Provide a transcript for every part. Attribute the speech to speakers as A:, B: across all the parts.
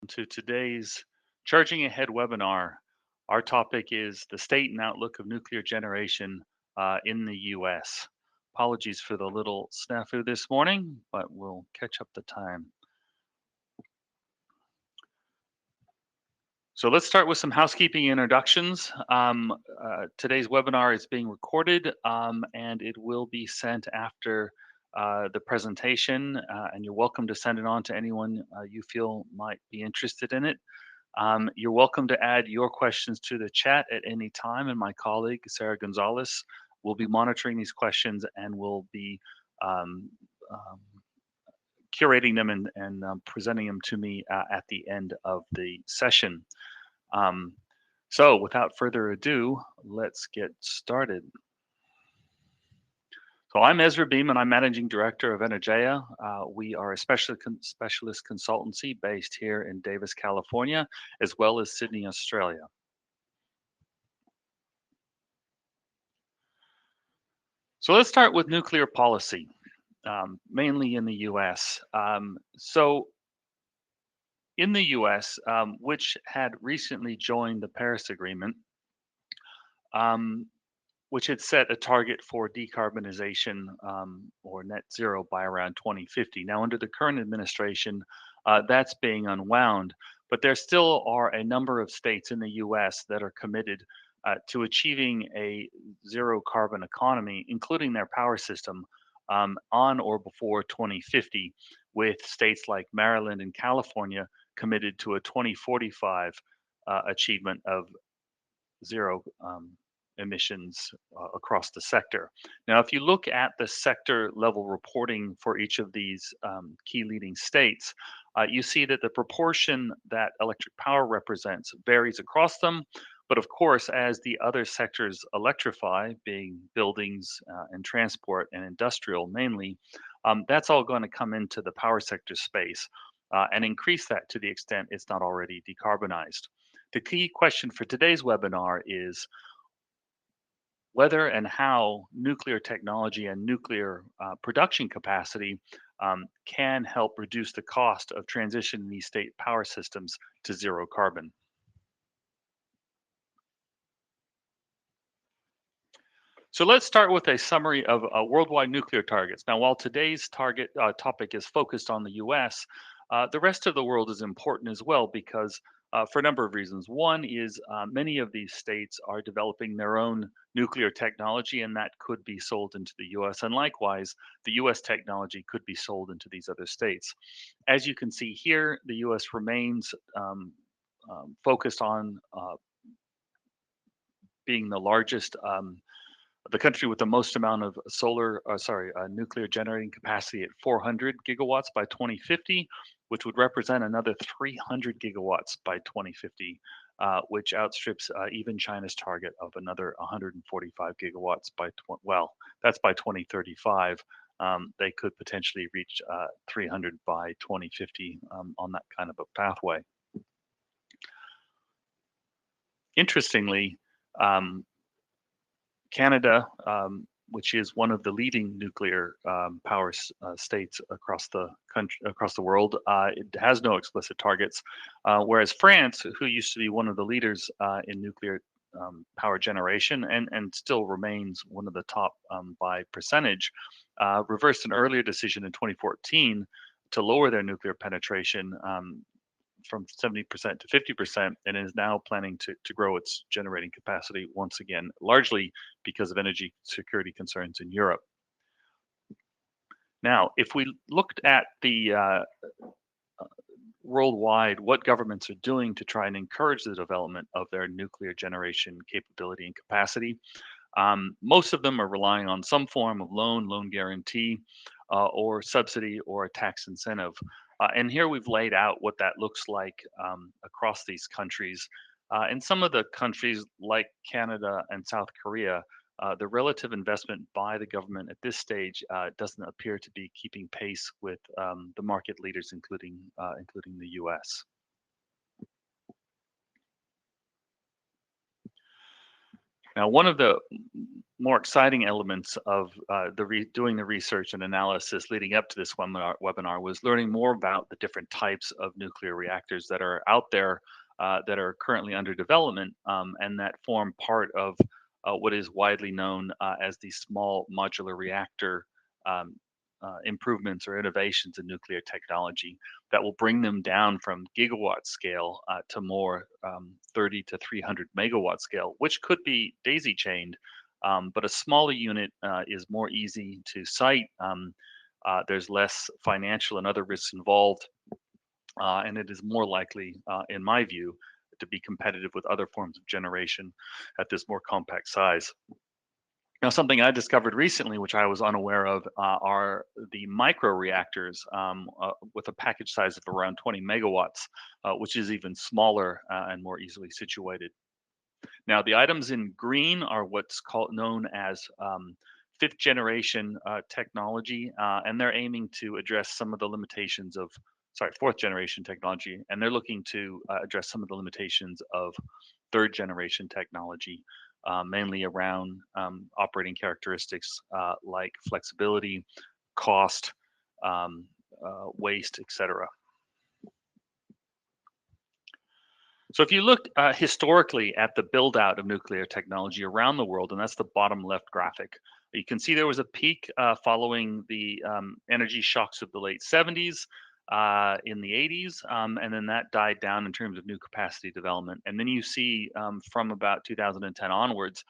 A: To today's Charging Ahead webinar. Our topic is the state and outlook of nuclear generation in the US. Apologies for the little snafu this morning, but we'll catch up the time. So let's start with some housekeeping introductions. Today's webinar is being recorded and it will be sent after the presentation, and you're welcome to send it on to anyone you feel might be interested in it. You're welcome to add your questions to the chat at any time, and my colleague, Sarah Gonzalez, will be monitoring these questions and will be um, um, curating them and presenting them to me at the end of the session. Um, so without further ado, let's get started. So I'm Ezra Beam, and I'm Managing Director of Energea. We are a specialist consultancy based here in Davis, California, as well as Sydney, Australia. So let's start with nuclear policy, mainly in the US. So in the US, which had recently joined the Paris Agreement, um, which had set a target for decarbonization or net zero by around 2050. Now, under the current administration, that's being unwound, but there still are a number of states in the US that are committed to achieving a zero carbon economy, including their power system, on or before 2050, with states like Maryland and California committed to a 2045 achievement of zero emissions across the sector. Now, if you look at the sector level reporting for each of these key leading states, you see that the proportion that electric power represents varies across them. But of course, as the other sectors electrify, being buildings and transport and industrial mainly, that's all going to come into the power sector space and increase that to the extent it's not already decarbonized. The key question for today's webinar is whether and how nuclear technology and nuclear production capacity can help reduce the cost of transitioning these state power systems to zero carbon. So let's start with a summary of worldwide nuclear targets. Now, while today's topic is focused on the US, the rest of the world is important as well because for a number of reasons. One is many of these states are developing their own nuclear technology, and that could be sold into the US. And likewise, the US technology could be sold into these other states. As you can see here, the US remains focused on being the country with the most amount of nuclear generating capacity at 400 gigawatts by 2050, which would represent another 300 gigawatts by 2050, which outstrips even China's target of another 145 gigawatts that's by 2035. They could potentially reach 300 by 2050 on that kind of a pathway. Interestingly, um, Canada, which is one of the leading nuclear power states across the country, across the world, it has no explicit targets. Whereas France, who used to be one of the leaders in nuclear power generation and still remains one of the top by percentage, reversed an earlier decision in 2014 to lower their nuclear penetration from 70% to 50% and is now planning to grow its generating capacity once again, largely because of energy security concerns in Europe. Now, if we looked at the worldwide, what governments are doing to try and encourage the development of their nuclear generation capability and capacity, most of them are relying on some form of loan guarantee, or subsidy or a tax incentive. And here we've laid out what that looks like across these countries. In some of the countries like Canada and South Korea, the relative investment by the government at this stage doesn't appear to be keeping pace with the market leaders, including the U.S. Now, one of the more exciting elements of doing the research and analysis leading up to this webinar was learning more about the different types of nuclear reactors that are out there that are currently under development and that form part of what is widely known as the small modular reactor um, improvements or innovations in nuclear technology that will bring them down from gigawatt scale to more 30 to 300 megawatt scale, which could be daisy chained. But a smaller unit is more easy to site. There's less financial and other risks involved, and it is more likely, in my view, to be competitive with other forms of generation at this more compact size. Now, something I discovered recently, which I was unaware of, are the micro reactors with a package size of around 20 megawatts, which is even smaller and more easily situated. Now, the items in green are what's called known as fifth generation technology, and they're aiming to address some of the limitations of, sorry, fourth generation technology, and they're looking to address some of the limitations of third generation technology, mainly around operating characteristics like flexibility, cost, um, waste, etc. So if you look historically at the build out of nuclear technology around the world, and that's the bottom left graphic, you can see there was a peak following the energy shocks of the late 70s, in the 80s, and then that died down in terms of new capacity development. And then you see from about 2010 onwards,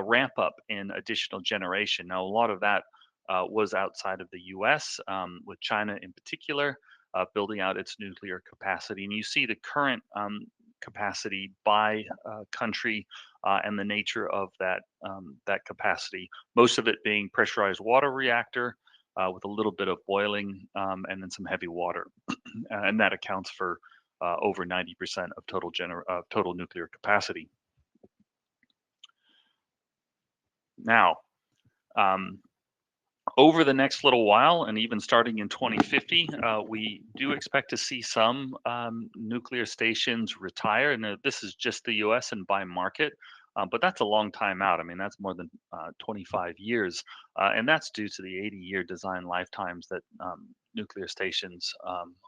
A: ramp up in additional generation. Now, a lot of that was outside of the US, with China in particular. Building out its nuclear capacity, and you see the current capacity by country and the nature of that capacity. Most of it being pressurized water reactor with a little bit of boiling and then some heavy water, and that accounts for over 90% of total nuclear capacity. Now, um, over the next little while, and even starting in 2050, we do expect to see some nuclear stations retire. And this is just the US and by market, but that's a long time out. I mean, that's more than 25 years. And that's due to the 80-year design lifetimes that nuclear stations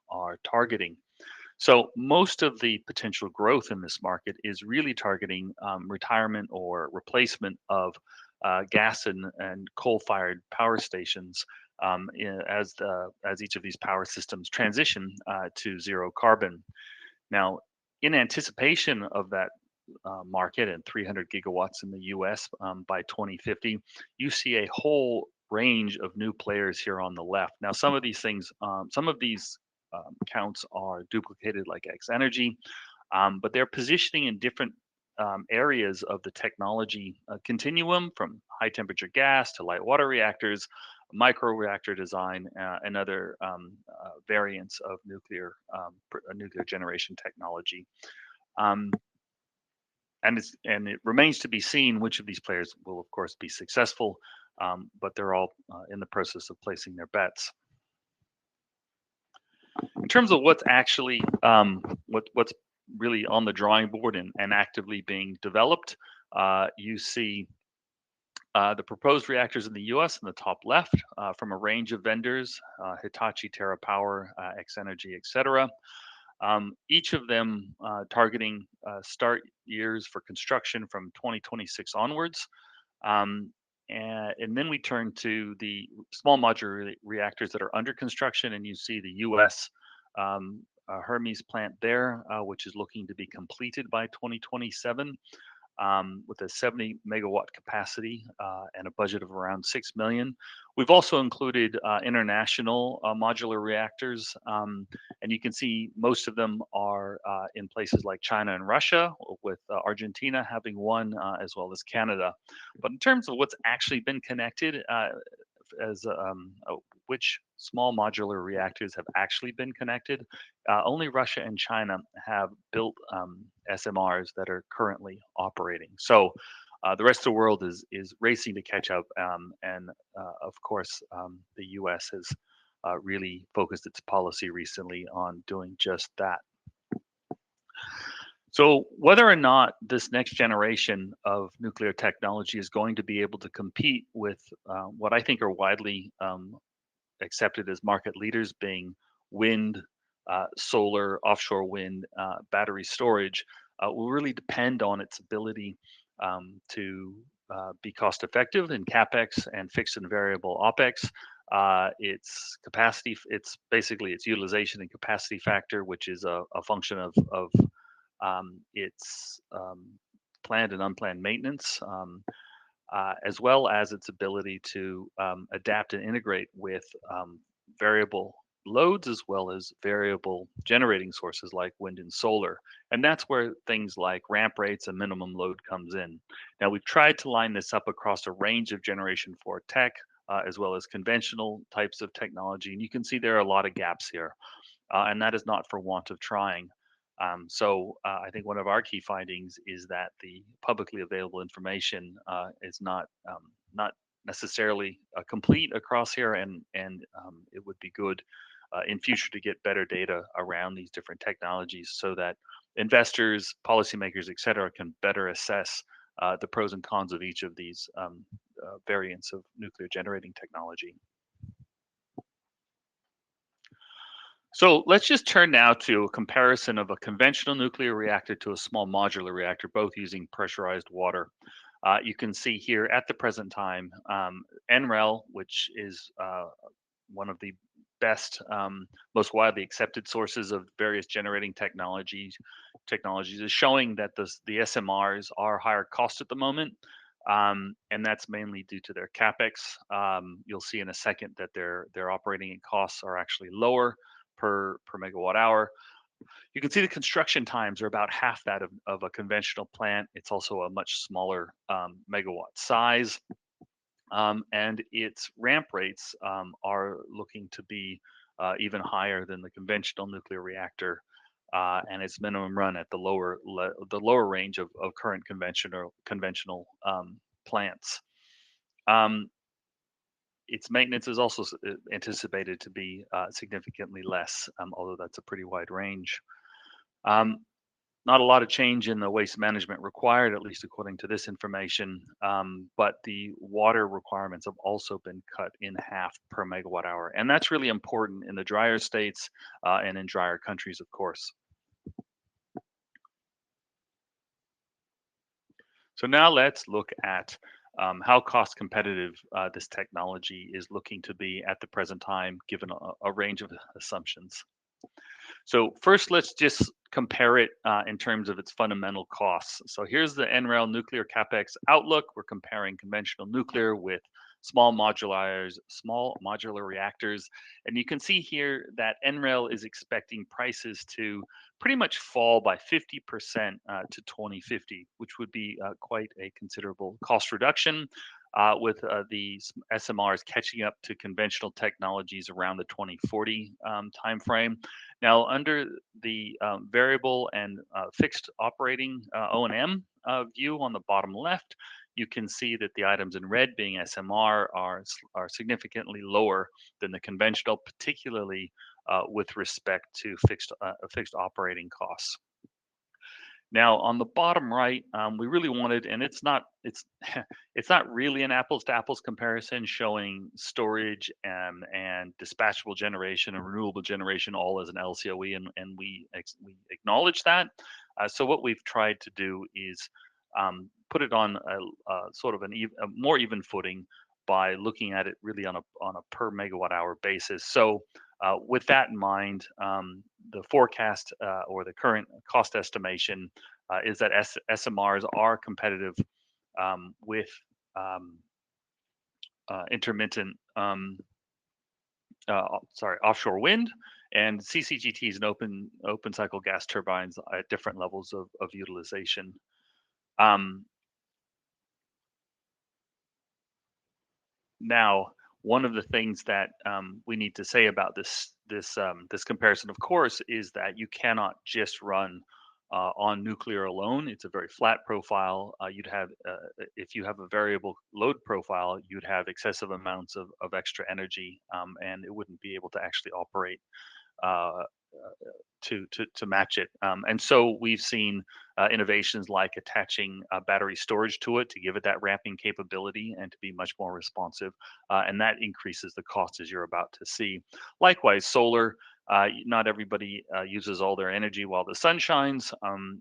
A: are targeting. So most of the potential growth in this market is really targeting retirement or replacement of gas and coal-fired power stations as each of these power systems transition to zero carbon. Now, in anticipation of that market and 300 gigawatts in the U.S. By 2050, you see a whole range of new players here on the left. Now, some of these counts are duplicated, like X Energy, but they're positioning in different areas of the technology continuum, from high temperature gas to light water reactors, micro reactor design, and other variants of nuclear generation technology. Um, and it remains to be seen which of these players will, of course, be successful, but they're all in the process of placing their bets. In terms of what's actually what's really on the drawing board and actively being developed, you see the proposed reactors in the U.S. in the top left from a range of vendors: Hitachi, TerraPower, X Energy, etc. Each of them targeting start years for construction from 2026 onwards. Um, and then we turn to the small modular reactors that are under construction, and you see the U.S. Hermes plant there, which is looking to be completed by 2027, with a 70 megawatt capacity and a budget of around 6 million. We've also included international modular reactors, and you can see most of them are in places like China and Russia, with Argentina having one, as well as Canada. But in terms of what's actually been connected, as which small modular reactors have actually been connected, only Russia and China have built SMRs that are currently operating. So the rest of the world is racing to catch up, and of course, the U.S. has really focused its policy recently on doing just that. So, whether or not this next generation of nuclear technology is going to be able to compete with what I think are widely accepted as market leaders, being wind, solar, offshore wind, battery storage, will really depend on its ability to be cost effective in capex and fixed and variable opex. Its capacity, it's basically its utilization and capacity factor, which is a function of its planned and unplanned maintenance, as well as its ability to adapt and integrate with variable loads as well as variable generating sources like wind and solar. And that's where things like ramp rates and minimum load comes in. Now we've tried to line this up across a range of generation 4 tech, as well as conventional types of technology. And you can see there are a lot of gaps here, and that is not for want of trying. I think one of our key findings is that the publicly available information is not necessarily complete across here, and it would be good in future to get better data around these different technologies so that investors, policymakers, et cetera, can better assess the pros and cons of each of these variants of nuclear generating technology. So let's just turn now to a comparison of a conventional nuclear reactor to a small modular reactor, both using pressurized water. You can see here at the present time, NREL, which is one of the best, most widely accepted sources of various generating technologies is showing that the SMRs are higher cost at the moment, and that's mainly due to their capex. You'll see in a second that their operating costs are actually lower per megawatt hour. You can see the construction times are about half that of a conventional plant. It's also a much smaller megawatt size, and its ramp rates are looking to be even higher than the conventional nuclear reactor, and its minimum run at the lower range of current conventional plants. Um, its maintenance is also anticipated to be significantly less, although that's a pretty wide range. Um, Not a lot of change in the waste management required, at least according to this information, but the water requirements have also been cut in half per megawatt hour. And that's really important in the drier states and in drier countries, of course. So now let's look at how cost competitive this technology is looking to be at the present time, given a range of assumptions. So first, let's just compare it in terms of its fundamental costs. So here's the NREL nuclear capex outlook. We're comparing conventional nuclear with small modular reactors, and you can see here that NREL is expecting prices to pretty much fall by 50% to 2050, which would be quite a considerable cost reduction. With the SMRs catching up to conventional technologies around the 2040 timeframe. Now, under the variable and fixed operating O&M view on the bottom left, you can see that the items in red, being SMR, are significantly lower than the conventional, particularly with respect to fixed operating costs. Now, on the bottom right, we really wanted, and it's not really an apples to apples comparison, showing storage and dispatchable generation and renewable generation all as an LCOE, and we acknowledge that. So what we've tried to do is put it on a sort of a more even footing by looking at it really on a per megawatt hour basis. So with that in mind, the forecast or the current cost estimation is that SMRs are competitive with um, intermittent, offshore wind, and CCGTs and open cycle gas turbines at different levels of utilization. Um, Now, one of the things that we need to say about this comparison, of course, is that you cannot just run on nuclear alone. It's a very flat profile. You'd have if you have a variable load profile, you'd have excessive amounts of extra energy, and it wouldn't be able to actually operate uh, to match it. And so we've seen innovations like attaching battery storage to it to give it that ramping capability and to be much more responsive, and that increases the cost as you're about to see. Likewise, solar. Not everybody uses all their energy while the sun shines,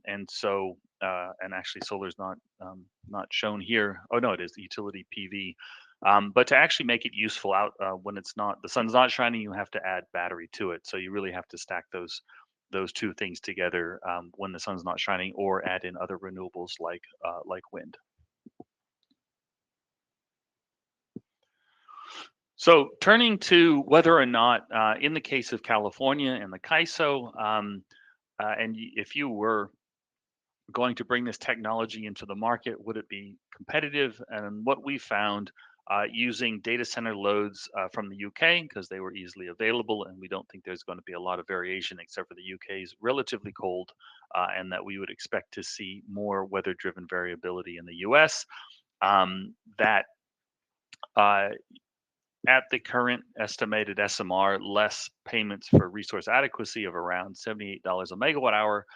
A: and so and actually solar is not shown here. Oh no, it is utility PV. But to actually make it useful out when it's not the sun's not shining, you have to add battery to it. So you really have to stack those two things together when the sun's not shining, or add in other renewables like wind. So turning to whether or not, in the case of California and the CAISO, if you were going to bring this technology into the market, would it be competitive? And what we found using data center loads from the UK, because they were easily available, and we don't think there's going to be a lot of variation except for the UK is relatively cold, and that we would expect to see more weather driven variability in the US. That uh, at the current estimated SMR, less payments for resource adequacy of around $78 a megawatt hour,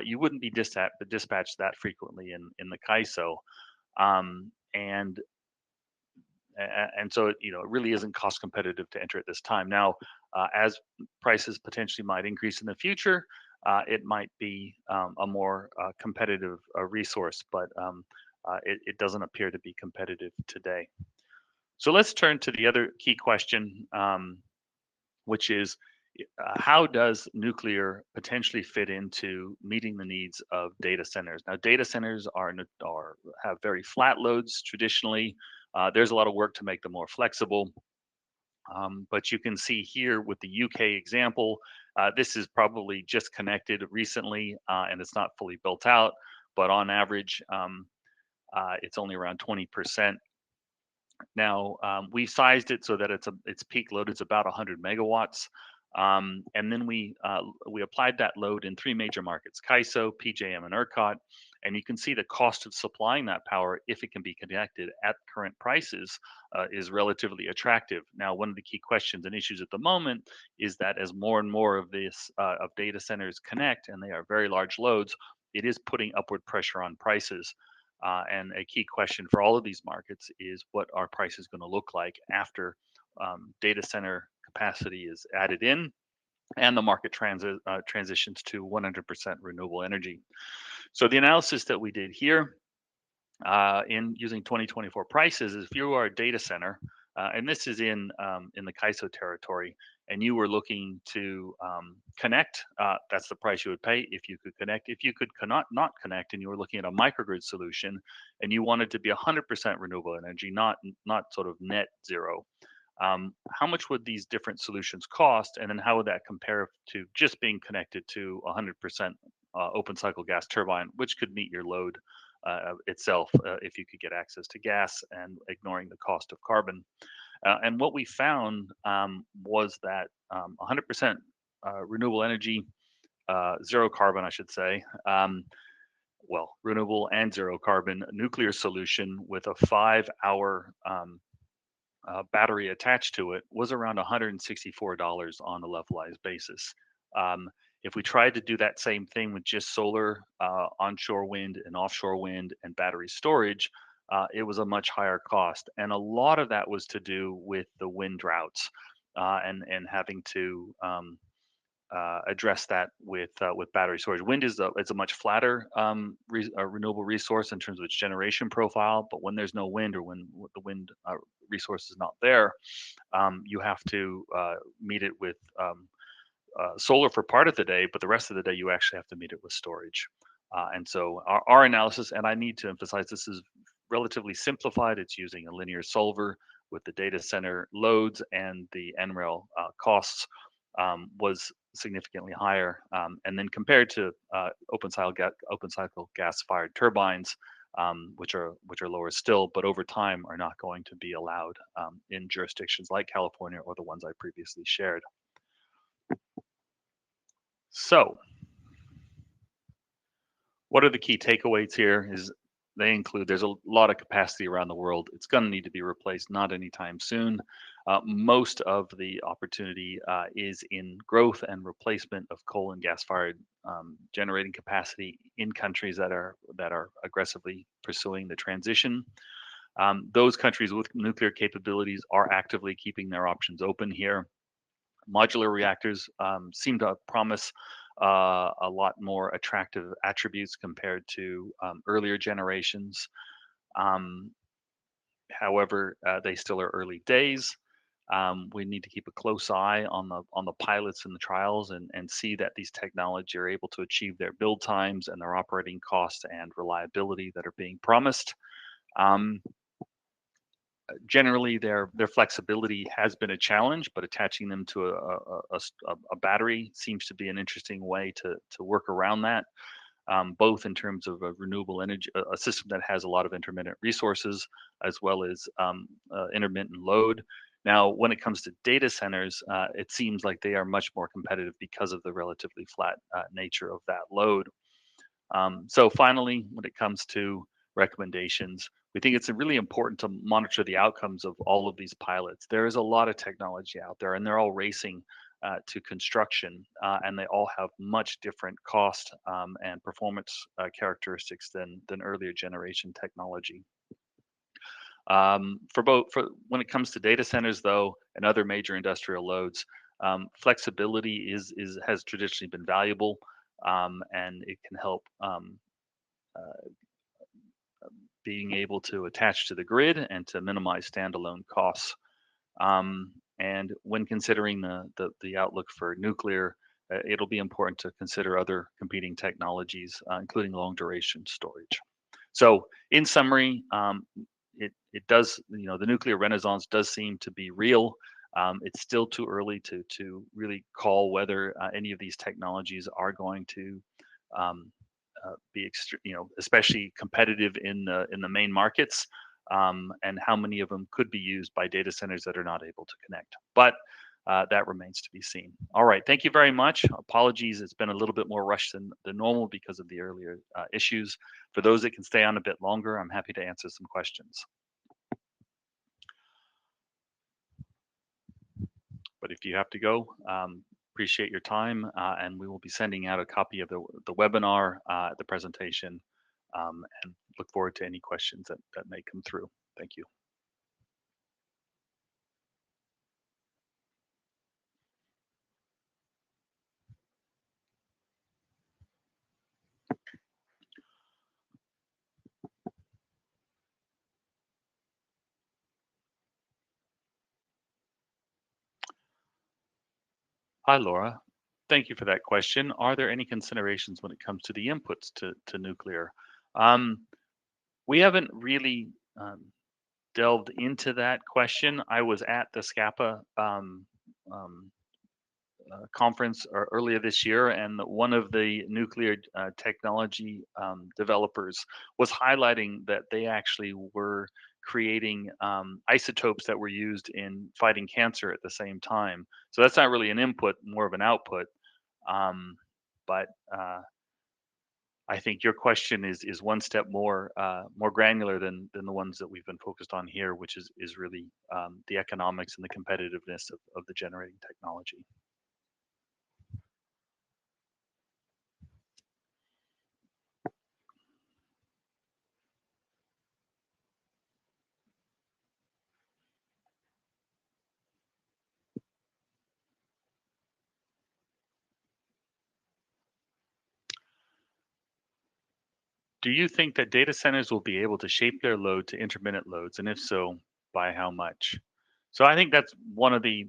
A: you wouldn't be dispatched that frequently in the CAISO. And so it really isn't cost competitive to enter at this time. Now, as prices potentially might increase in the future, it might be a more competitive resource, but it doesn't appear to be competitive today. So let's turn to the other key question, which is how does nuclear potentially fit into meeting the needs of data centers? Now, data centers are have very flat loads traditionally. There's a lot of work to make them more flexible. But you can see here with the UK example, this is probably just connected recently, and it's not fully built out. But on average, it's only around 20%. Now, we sized it so that its peak load is about 100 megawatts, and then we applied that load in three major markets: CAISO, PJM, and ERCOT. And you can see the cost of supplying that power, if it can be connected at current prices, is relatively attractive. Now, one of the key questions and issues at the moment is that as more and more of this of data centers connect, and they are very large loads, it is putting upward pressure on prices. And a key question for all of these markets is what are prices going to look like after data center capacity is added in and the market transitions to 100% renewable energy. So the analysis that we did here in using 2024 prices is if you are a data center, and this is in the CAISO territory, and you were looking to connect, that's the price you would pay if you could connect. If you could not connect, and you were looking at a microgrid solution, and you wanted to be 100% renewable energy, not sort of net zero, how much would these different solutions cost, and then how would that compare to just being connected to 100% open cycle gas turbine, which could meet your load itself if you could get access to gas and ignoring the cost of carbon. And what we found was that 100% renewable energy, zero carbon, I should say, renewable and zero carbon nuclear solution with a 5 hour battery attached to it was around $164 on a levelized basis. Um, if we tried to do that same thing with just solar, onshore wind, and offshore wind, and battery storage, it was a much higher cost. And a lot of that was to do with the wind droughts and having to address that with battery storage. Wind is a much flatter renewable resource in terms of its generation profile, but when there's no wind or when the wind resource is not there, you have to meet it with solar for part of the day, but the rest of the day you actually have to meet it with storage. And so our analysis, and I need to emphasize this is relatively simplified. It's using a linear solver with the data center loads and the NREL costs was significantly higher. And then compared to open cycle gas fired turbines, which are lower still, but over time are not going to be allowed in jurisdictions like California or the ones I previously shared. So, what are the key takeaways here? Is They include there's a lot of capacity around the world. It's going to need to be replaced, not anytime soon. Most of the opportunity is in growth and replacement of coal and gas-fired generating capacity in countries that are aggressively pursuing the transition. Those countries with nuclear capabilities are actively keeping their options open here. Modular reactors seem to promise a lot more attractive attributes compared to earlier generations. Um, However, they still are early days. We need to keep a close eye on the pilots and the trials and see that these technology are able to achieve their build times and their operating costs and reliability that are being promised. Um, Generally, their flexibility has been a challenge, but attaching them to a battery seems to be an interesting way to work around that, both in terms of a renewable energy, a system that has a lot of intermittent resources, as well as intermittent load. Now, when it comes to data centers, it seems like they are much more competitive because of the relatively flat nature of that load. So finally, when it comes to recommendations, we think it's really important to monitor the outcomes of all of these pilots. There is a lot of technology out there, and they're all racing to construction, and they all have much different cost and performance characteristics than earlier generation technology. For when it comes to data centers, though, and other major industrial loads, flexibility is has traditionally been valuable, and it can help. Being able to attach to the grid and to minimize standalone costs. And when considering the outlook for nuclear, it'll be important to consider other competing technologies, including long duration storage. So, in summary, it does the nuclear renaissance does seem to be real. It's still too early to really call whether any of these technologies are going to um, especially competitive in the main markets, and how many of them could be used by data centers that are not able to connect. But that remains to be seen. All right, thank you very much. Apologies, it's been a little bit more rushed than normal because of the earlier issues. For those that can stay on a bit longer, I'm happy to answer some questions. But if you have to go, appreciate your time, and we will be sending out a copy of the webinar, the presentation, and look forward to any questions that may come through. Thank you. Hi, Laura. Thank you for that question. Are there any considerations when it comes to the inputs to nuclear? Um, we haven't really delved into that question. I was at the SCAPA um, conference earlier this year, and one of the nuclear technology developers was highlighting that they actually were creating isotopes that were used in fighting cancer at the same time. So that's not really an input, more of an output. Um, but I think your question is one step more granular than the ones that we've been focused on here, which is really the economics and the competitiveness of the generating technology. Do you think that data centers will be able to shape their load to intermittent loads, and if so, by how much? So I think that's one of the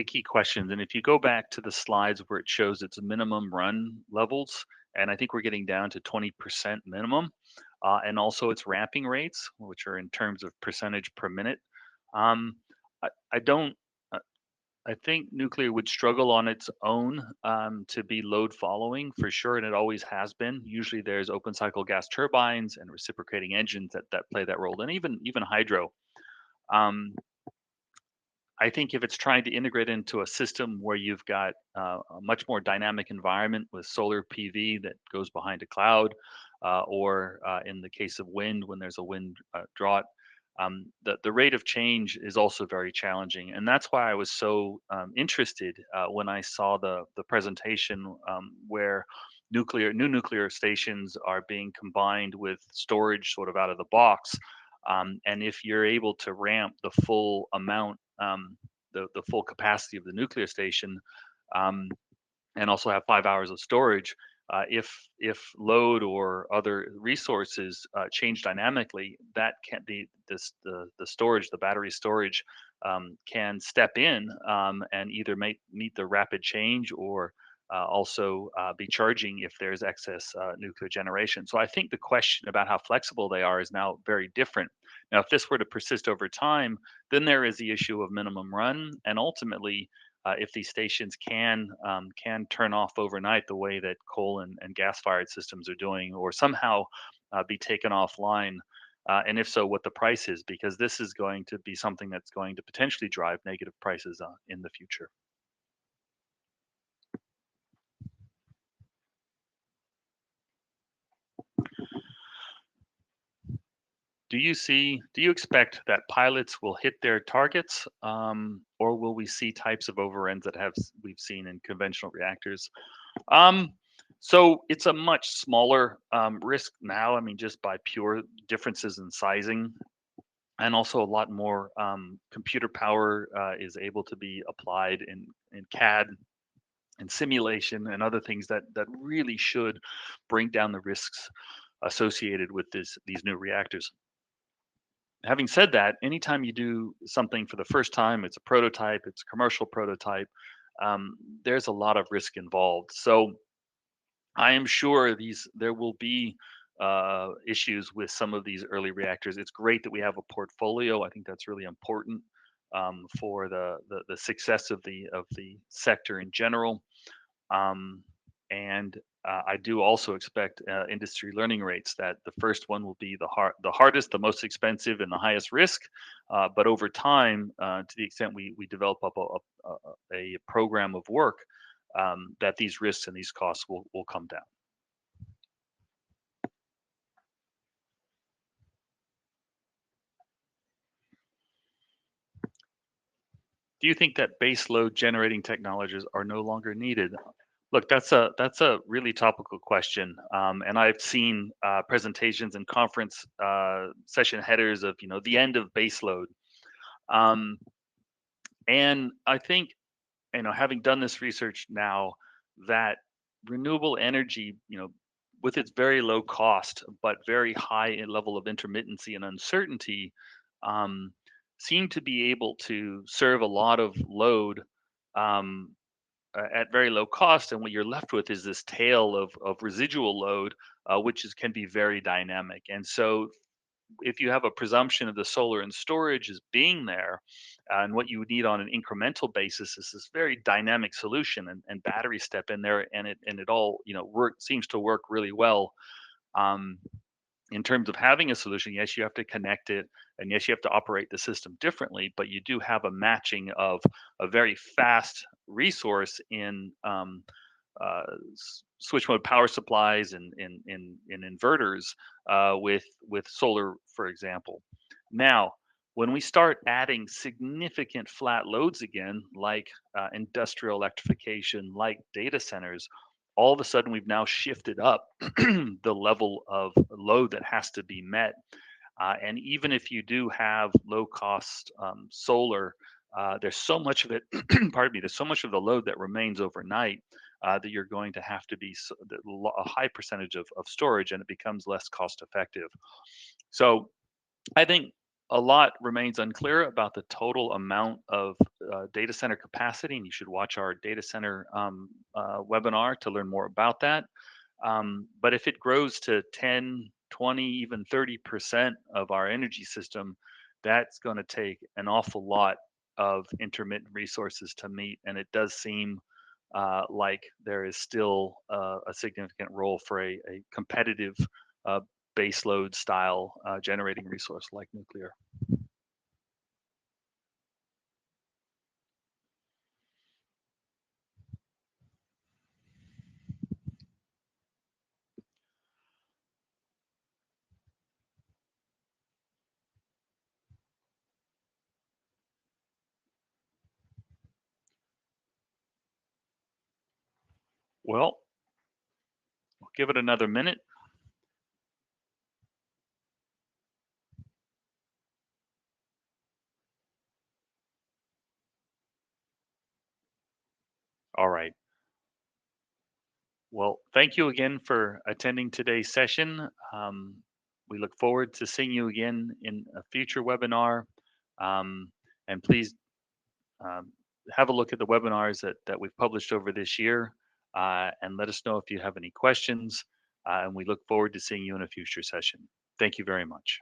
A: key questions. And if you go back to the slides where it shows its minimum run levels, and I think we're getting down to 20% minimum, and also its ramping rates, which are in terms of percentage per minute. Um, I don't. I think nuclear would struggle on its own to be load following for sure, and it always has been. Usually, there's open cycle gas turbines and reciprocating engines that play that role, and even hydro. Um, I think if it's trying to integrate into a system where you've got a much more dynamic environment with solar PV that goes behind a cloud, or in the case of wind, when there's a wind drought. The rate of change is also very challenging, and that's why I was so interested when I saw the presentation where new nuclear stations are being combined with storage sort of out of the box. And if you're able to ramp the full amount, the full capacity of the nuclear station, um, and also have 5 hours of storage. If load or other resources change dynamically, that can be the storage, the battery storage, can step in and either meet the rapid change or also be charging if there's excess nuclear generation. So I think the question about how flexible they are is now very different. Now, if this were to persist over time, then there is the issue of minimum run, and ultimately if these stations can turn off overnight the way that coal and gas-fired systems are doing, or somehow be taken offline, and if so, what the price is, because this is going to be something that's going to potentially drive negative prices in the future. Do you expect that pilots will hit their targets, or will we see types of overruns that we've seen in conventional reactors? Um, so it's a much smaller risk now. I mean, just by pure differences in sizing, and also a lot more computer power is able to be applied in CAD and simulation and other things that really should bring down the risks associated with these new reactors. Having said that, anytime you do something for the first time, it's a prototype, it's a commercial prototype. There's a lot of risk involved. So I am sure there will be issues with some of these early reactors. It's great that we have a portfolio. I think that's really important for the success of the sector in general. Um, and I do also expect industry learning rates that the first one will be the hardest, the most expensive, and the highest risk. But over time, to the extent we develop up a program of work, that these risks and these costs will come down. Do you think that base load generating technologies are no longer needed? Look, that's a really topical question, and I've seen presentations and conference session headers of the end of baseload, um, and I think having done this research now, that renewable energy, with its very low cost but very high level of intermittency and uncertainty, um, seem to be able to serve a lot of load. Um, at very low cost, and what you're left with is this tail of residual load, which can be very dynamic. And so, if you have a presumption of the solar and storage as being there, and what you would need on an incremental basis is this very dynamic solution, and batteries step in there, and it all seems to work really well. Um, in terms of having a solution, yes, you have to connect it, and yes, you have to operate the system differently, but you do have a matching of a very fast resource in switch mode power supplies and in inverters with solar, for example. Now, when we start adding significant flat loads again, like industrial electrification, like data centers, all of a sudden we've now shifted up the level of load that has to be met. And even if you do have low cost solar, there's so much of it, pardon me, there's so much of the load that remains overnight that you're going to have to be a high percentage of storage, and it becomes less cost effective. So I think a lot remains unclear about the total amount of data center capacity, and you should watch our data center webinar to learn more about that. But if it grows to 10, 20, even 30% of our energy system, that's going to take an awful lot of intermittent resources to meet. And it does seem like there is still a significant role for a competitive uh, baseload style generating resource like nuclear. Well, we'll give it another minute. All right. Well, thank you again for attending today's session. We look forward to seeing you again in a future webinar. Um, and please um, have a look at the webinars that we've published over this year and let us know if you have any questions. And we look forward to seeing you in a future session. Thank you very much.